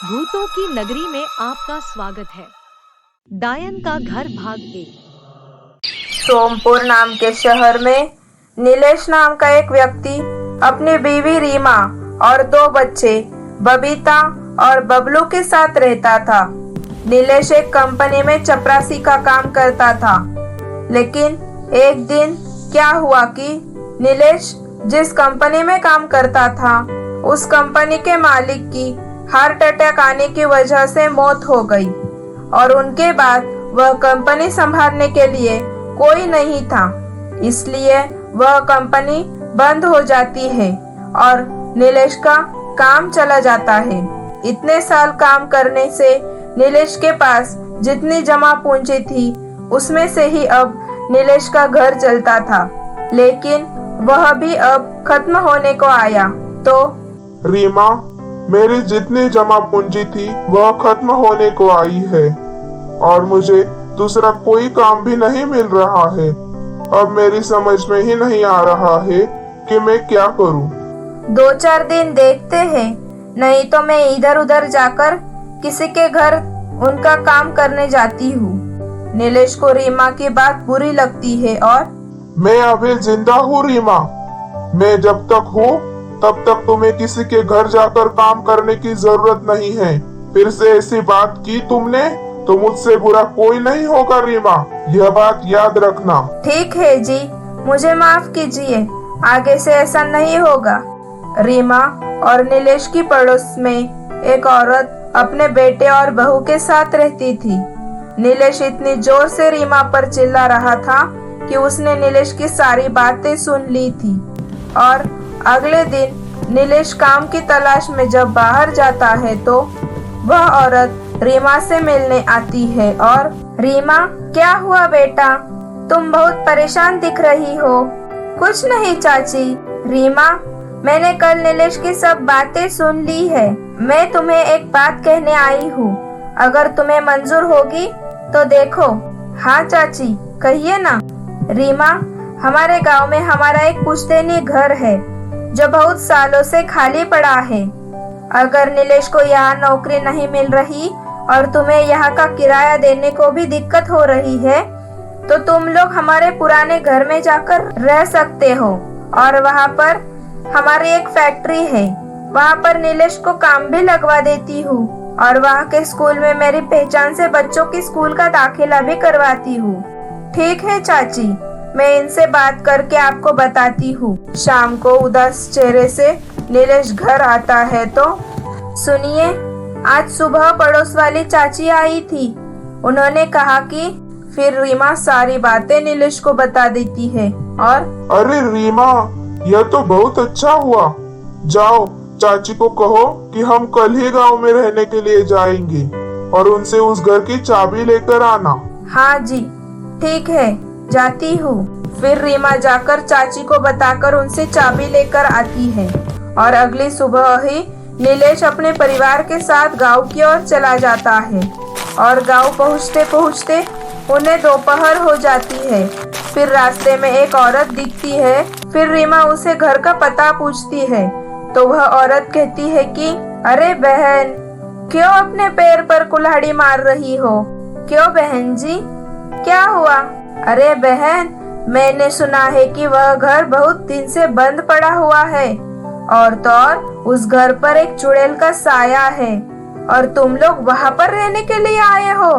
भूतों की नगरी में आपका स्वागत है। डायन का घर भाग 1। सोमपुर नाम के शहर में नीलेश नाम का एक व्यक्ति अपनी बीवी रीमा और 2 बच्चे बबीता और बबलू के साथ रहता था। नीलेश एक कंपनी में चपरासी का काम करता था, लेकिन एक दिन क्या हुआ कि नीलेश जिस कंपनी में काम करता था उस कंपनी के मालिक की हार्ट अटैक आने की वजह से मौत हो गई और उनके बाद वह कंपनी संभालने के लिए कोई नहीं था, इसलिए वह कंपनी बंद हो जाती है और नीलेश का काम चला जाता है। इतने साल काम करने से नीलेश के पास जितनी जमा पूंजी थी उसमें से ही अब नीलेश का घर चलता था, लेकिन वह भी अब खत्म होने को आया। तो रीमा, मेरी जितनी जमा पूंजी थी वह खत्म होने को आई है और मुझे दूसरा कोई काम भी नहीं मिल रहा है। अब मेरी समझ में ही नहीं आ रहा है कि मैं क्या करूं। 2-4 दिन देखते हैं, नहीं तो मैं इधर उधर जाकर किसी के घर उनका काम करने जाती हूँ। नीलेश को रीमा की बात बुरी लगती है और मैं अभी जिंदा हूँ रीमा। मैं जब तक हूँ तब तक तुम्हें किसी के घर जाकर काम करने की जरूरत नहीं है। फिर से ऐसी बात की तुमने तो मुझसे बुरा कोई नहीं होगा रीमा, यह बात याद रखना। ठीक है जी, मुझे माफ कीजिए, आगे से ऐसा नहीं होगा। रीमा और नीलेश की पड़ोस में एक औरत अपने बेटे और बहू के साथ रहती थी। नीलेश इतनी जोर से रीमा पर चिल्ला रहा था कि उसने नीलेश की सारी बातें सुन ली थी और अगले दिन नीलेश काम की तलाश में जब बाहर जाता है तो वह औरत रीमा से मिलने आती है और रीमा, क्या हुआ बेटा, तुम बहुत परेशान दिख रही हो। कुछ नहीं चाची। रीमा, मैंने कल नीलेश की सब बातें सुन ली है। मैं तुम्हें एक बात कहने आई हूँ, अगर तुम्हें मंजूर होगी तो देखो। हाँ चाची, कहिए ना। रीमा, हमारे गांव में हमारा एक पुश्तैनी घर है जो बहुत सालों से खाली पड़ा है। अगर नीलेश को यहाँ नौकरी नहीं मिल रही और तुम्हें यहाँ का किराया देने को भी दिक्कत हो रही है तो तुम लोग हमारे पुराने घर में जाकर रह सकते हो और वहाँ पर हमारी एक फैक्ट्री है, वहाँ पर नीलेश को काम भी लगवा देती हूँ और वहाँ के स्कूल में मेरी पहचान से बच्चों की स्कूल का दाखिला भी करवाती हूँ। ठीक है चाची, मैं इनसे बात करके आपको बताती हूँ। शाम को उदास चेहरे से नीलेश घर आता है तो सुनिए, आज सुबह पड़ोस वाली चाची आई थी। उन्होंने कहा कि फिर रीमा सारी बातें नीलेश को बता देती है और अरे रीमा, यह तो बहुत अच्छा हुआ। जाओ चाची को कहो कि हम कल ही गांव में रहने के लिए जाएंगे और उनसे उस घर की चाबी लेकर आना। हाँ जी, ठीक है, जाती हूँ। फिर रीमा जाकर चाची को बताकर उनसे चाबी लेकर आती है और अगली सुबह ही नीलेश अपने परिवार के साथ गांव की ओर चला जाता है और गांव पहुँचते पहुँचते उन्हें दोपहर हो जाती है। फिर रास्ते में एक औरत दिखती है। फिर रीमा उसे घर का पता पूछती है तो वह औरत कहती है कि अरे बहन, क्यों अपने पैर पर कुल्हाड़ी मार रही हो? क्यों बहन जी, क्या हुआ? अरे बहन, मैंने सुना है कि वह घर बहुत दिन से बंद पड़ा हुआ है और तो और उस घर पर एक चुड़ैल का साया है और तुम लोग वहाँ पर रहने के लिए आए हो।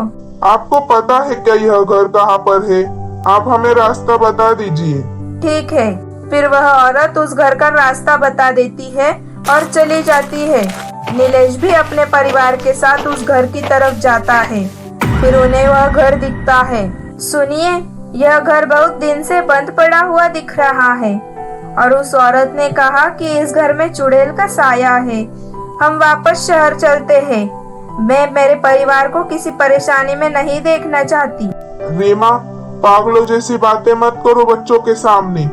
आपको पता है क्या यह घर कहाँ पर है? आप हमें रास्ता बता दीजिए। ठीक है। फिर वह औरत उस घर का रास्ता बता देती है और चली जाती है। नीलेश भी अपने परिवार के साथ उस घर की तरफ जाता है। फिर उन्हें वह घर दिखता है। सुनिए, यह घर बहुत दिन से बंद पड़ा हुआ दिख रहा है और उस औरत ने कहा कि इस घर में चुड़ैल का साया है। हम वापस शहर चलते हैं। मैं मेरे परिवार को किसी परेशानी में नहीं देखना चाहती। रीमा, पागलों जैसी बातें मत करो बच्चों के सामने।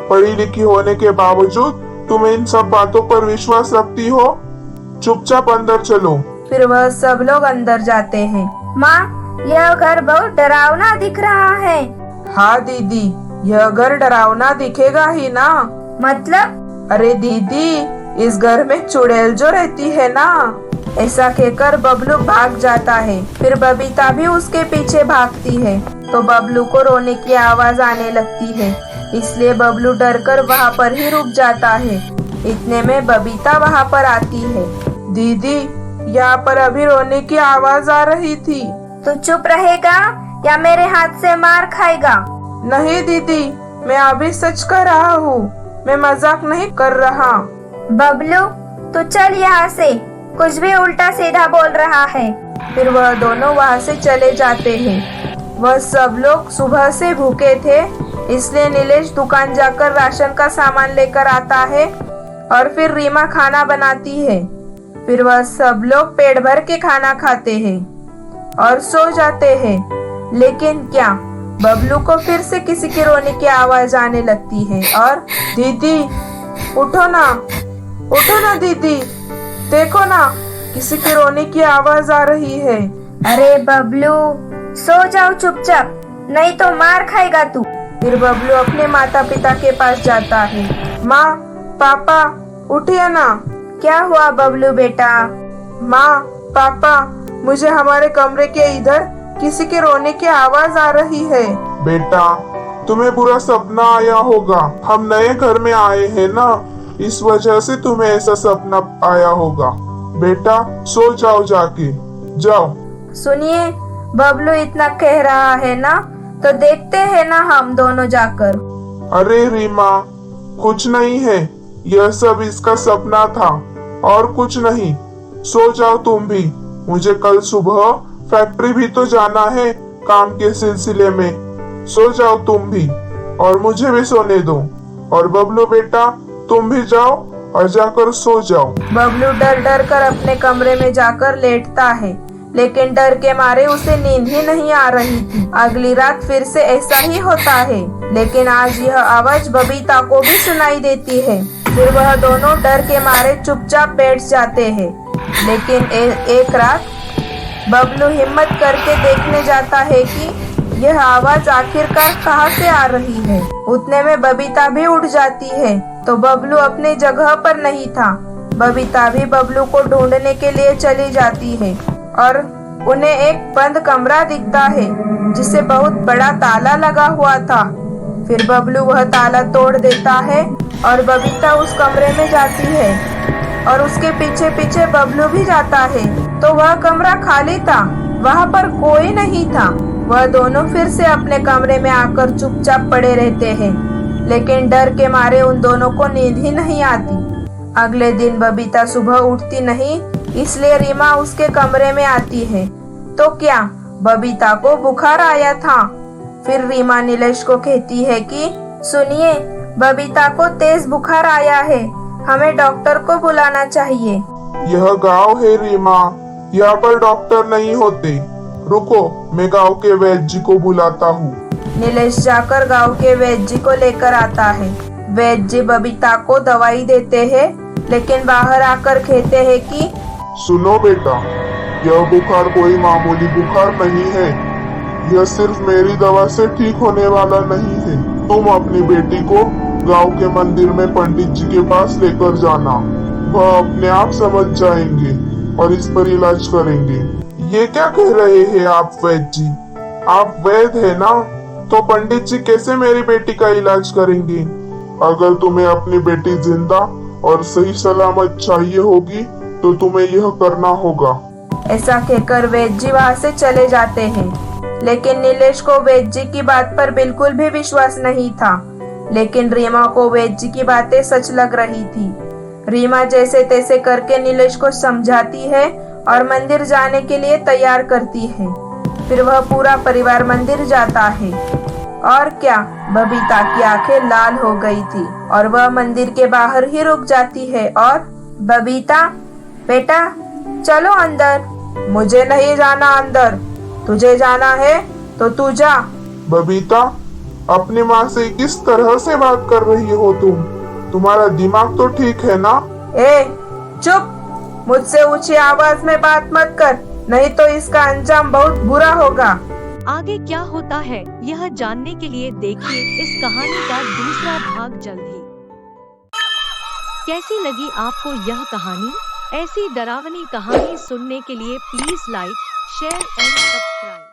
पढ़ी लिखी होने के बावजूद तुम इन सब बातों पर विश्वास रखती हो? चुपचाप अंदर चलो। फिर वह सब लोग अंदर जाते हैं। माँ, यह घर बहुत डरावना दिख रहा है। हाँ दीदी, यह घर डरावना दिखेगा ही ना। मतलब? अरे दीदी, इस घर में चुड़ैल जो रहती है ना। ऐसा कहकर बबलू भाग जाता है। फिर बबीता भी उसके पीछे भागती है तो बबलू को रोने की आवाज आने लगती है, इसलिए बबलू डरकर वहाँ पर ही रुक जाता है। इतने में बबीता वहाँ पर आती है। दीदी, यहाँ पर अभी रोने की आवाज आ रही थी। तू चुप रहेगा या मेरे हाथ से मार खाएगा? नहीं दीदी, मैं अभी सच कर रहा हूँ, मैं मजाक नहीं कर रहा। बबलू, तू चल यहाँ से, कुछ भी उल्टा सीधा बोल रहा है। फिर वह दोनों वहाँ से चले जाते हैं। वह सब लोग सुबह से भूखे थे, इसलिए नीलेश दुकान जाकर राशन का सामान लेकर आता है और फिर रीमा खाना बनाती है। फिर वह सब लोग पेट भर के खाना खाते हैं और सो जाते हैं। लेकिन क्या, बबलू को फिर से किसी के रोने की आवाज आने लगती है और दीदी उठो ना दीदी, देखो ना, किसी के रोने की आवाज आ रही है। अरे बबलू, सो जाओ चुपचाप, नहीं तो मार खाएगा तू। फिर बबलू अपने माता पिता के पास जाता है। माँ, पापा, उठिए ना। क्या हुआ बबलू बेटा? माँ, पापा, मुझे हमारे कमरे के इधर किसी के रोने की आवाज आ रही है। बेटा, तुम्हें बुरा सपना आया होगा। हम नए घर में आए हैं ना, इस वजह से तुम्हें ऐसा सपना आया होगा। बेटा, सो जाओ, जाके जाओ। सुनिए, बबलू इतना कह रहा है ना, तो देखते हैं ना हम दोनों जाकर। अरे रीमा, कुछ नहीं है, यह सब इसका सपना था और कुछ नहीं। सो जाओ तुम भी, मुझे कल सुबह फैक्ट्री भी तो जाना है काम के सिलसिले में। सो जाओ तुम भी और मुझे भी सोने दो। और बबलू बेटा, तुम भी जाओ और जाकर सो जाओ। बबलू डर डर कर अपने कमरे में जाकर लेटता है, लेकिन डर के मारे उसे नींद ही नहीं आ रही थी। अगली रात फिर से ऐसा ही होता है, लेकिन आज यह आवाज बबीता को भी सुनाई देती है। फिर वह दोनों डर के मारे चुपचाप बैठ जाते हैं। लेकिन एक रात बबलू हिम्मत करके देखने जाता है कि यह आवाज आखिरकार कहाँ से आ रही है। उतने में बबीता भी उठ जाती है, तो बबलू अपने जगह पर नहीं था। बबीता भी बबलू को ढूंढने के लिए चली जाती है और उन्हें एक बंद कमरा दिखता है जिसे बहुत बड़ा ताला लगा हुआ था। फिर बबलू वह ताला तोड़ देता है और बबीता उस कमरे में जाती है और उसके पीछे पीछे बबलू भी जाता है, तो वह कमरा खाली था, वहाँ पर कोई नहीं था। वह दोनों फिर से अपने कमरे में आकर चुपचाप पड़े रहते हैं, लेकिन डर के मारे उन दोनों को नींद ही नहीं आती। अगले दिन बबीता सुबह उठती नहीं, इसलिए रीमा उसके कमरे में आती है। तो क्या बबीता को बुखार आया था? फिर रीमा नीलेश को कहती है कि सुनिए, बबीता को तेज बुखार आया है, हमें डॉक्टर को बुलाना चाहिए। यह गांव है रीमा, यहाँ पर डॉक्टर नहीं होते। रुको, मैं गांव के वैद्य जी को बुलाता हूँ। नीलेश जाकर गांव के वैद्य जी को लेकर आता है। वैद्य जी बबीता को दवाई देते हैं, लेकिन बाहर आकर कहते हैं कि सुनो बेटा, यह बुखार कोई मामूली बुखार नहीं है। यह सिर्फ मेरी दवा से ठीक होने वाला नहीं है। तुम अपनी बेटी को गांव के मंदिर में पंडित जी के पास लेकर जाना, वह अपने आप समझ जाएंगे और इस पर इलाज करेंगे। ये क्या कह रहे हैं आप वैद्य जी? आप वैद्य है ना, तो पंडित जी कैसे मेरी बेटी का इलाज करेंगे? अगर तुम्हें अपनी बेटी जिंदा और सही सलामत चाहिए होगी तो तुम्हें यह करना होगा। ऐसा कहकर वैद्य जी वहाँ से चले जाते हैं, लेकिन नीलेश को वैद्य जी की बात पर बिल्कुल भी विश्वास नहीं था। लेकिन रीमा को वैद्य जी की बातें सच लग रही थी। रीमा जैसे तैसे करके नीलेश को समझाती है और मंदिर जाने के लिए तैयार करती है। फिर वह पूरा परिवार मंदिर जाता है और क्या, बबीता की आंखें लाल हो गई थी और वह मंदिर के बाहर ही रुक जाती है और बबीता बेटा, चलो अंदर। मुझे नहीं जाना अंदर, तुझे जाना है तो तू जा। बबीता, अपनी माँ से किस तरह से बात कर रही हो तुम? तुम्हारा दिमाग तो ठीक है ना? ए चुप, मुझसे ऊंची आवाज में बात मत कर, नहीं तो इसका अंजाम बहुत बुरा होगा। आगे क्या होता है यह जानने के लिए देखिए इस कहानी का दूसरा भाग जल्द ही। कैसी लगी आपको यह कहानी? ऐसी डरावनी कहानी सुनने के लिए please like, share and subscribe.